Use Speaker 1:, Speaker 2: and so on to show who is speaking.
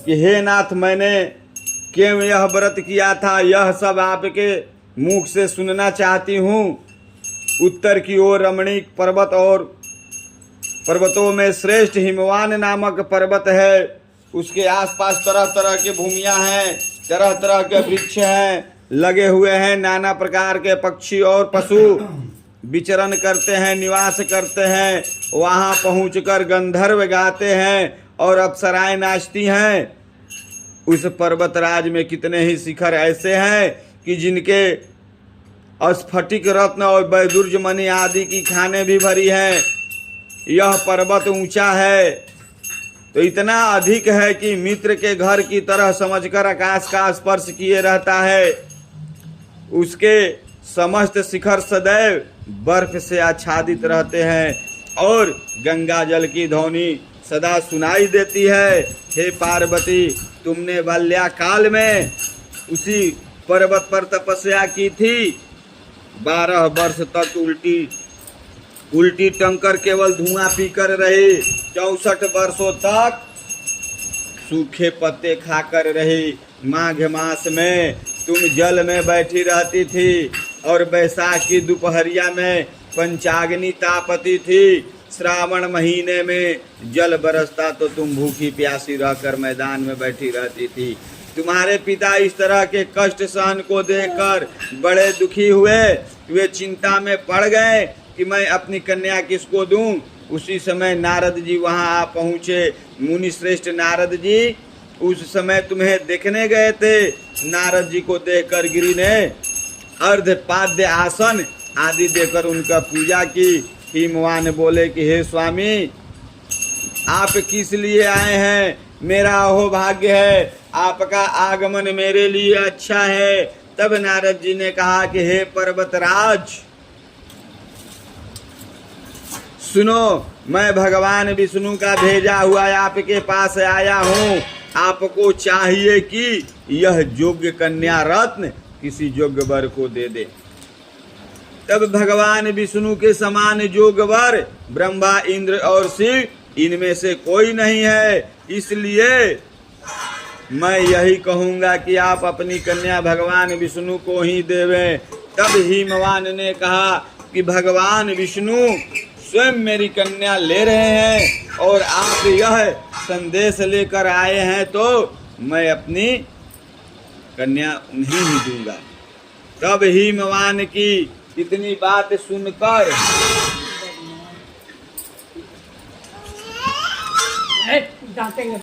Speaker 1: कि हे नाथ, मैंने क्यों यह व्रत किया था, यह सब आपके मुख से सुनना चाहती हूँ। उत्तर की ओर रमणीक पर्वत और पर्वतों में श्रेष्ठ हिमवान नामक पर्वत है। उसके आसपास तरह तरह की भूमियां हैं, तरह तरह के वृक्ष हैं, लगे हुए हैं। नाना प्रकार के पक्षी और पशु विचरण करते हैं, निवास करते हैं। वहां पहुंचकर गंधर्व गाते हैं और अप्सराएं नाचती हैं। उस पर्वतराज में कितने ही शिखर ऐसे हैं कि जिनके स्फटिक रत्न और वैदुर्य मणि आदि की खानें भी भरी हैं। यह पर्वत ऊंचा है तो इतना अधिक है कि मित्र के घर की तरह समझकर आकाश का स्पर्श किए रहता है। उसके समस्त शिखर सदैव बर्फ से आच्छादित रहते हैं और गंगा जल की ध्वनि सदा सुनाई देती है। हे पार्वती, तुमने बाल्याकाल में उसी पर्वत पर तपस्या की थी। 12 वर्ष तक उल्टी टंकर केवल धुआं पीकर रही। 64 वर्षों तक सूखे पत्ते खाकर रही। माघ मास में तुम जल में बैठी रहती थी और बैसाख की दोपहरिया में पंचाग्नि तापती थी। श्रावण महीने में जल बरसता तो तुम भूखी प्यासी रहकर मैदान में बैठी रहती थी। तुम्हारे पिता इस तरह के कष्ट सहन को देखकर बड़े दुखी हुए। वे चिंता में पड़ गए कि मैं अपनी कन्या किसको दूं। उसी समय नारद जी वहां आ पहुंचे। मुनि श्रेष्ठ नारद जी उस समय तुम्हें देखने गए थे। नारद जी को देखकर गिरि ने अर्धपाद्य आसन आदि देकर उनका पूजा की। हिमवान बोले कि हे स्वामी, आप किस लिए आए हैं? मेरा अहोभाग्य है, आपका आगमन मेरे लिए अच्छा है। तब नारद जी ने कहा कि हे पर्वतराज, सुनो, मैं भगवान विष्णु का भेजा हुआ आपके पास आया हूँ। आपको चाहिए कि यह योग्य कन्या रत्न किसी योग्य वर को दे दे। तब भगवान विष्णु के समान योग्य वर ब्रह्मा, इंद्र और शिव, इनमें से कोई नहीं है। इसलिए मैं यही कहूँगा कि आप अपनी कन्या भगवान विष्णु को ही देवें। तब हिमवान ने कहा कि भगवान विष्णु स्वयं मेरी कन्या ले रहे हैं और आप यह संदेश लेकर आए हैं, तो मैं अपनी कन्या उन्हें ही दूंगा। तब हिमवान की इतनी बात सुनकर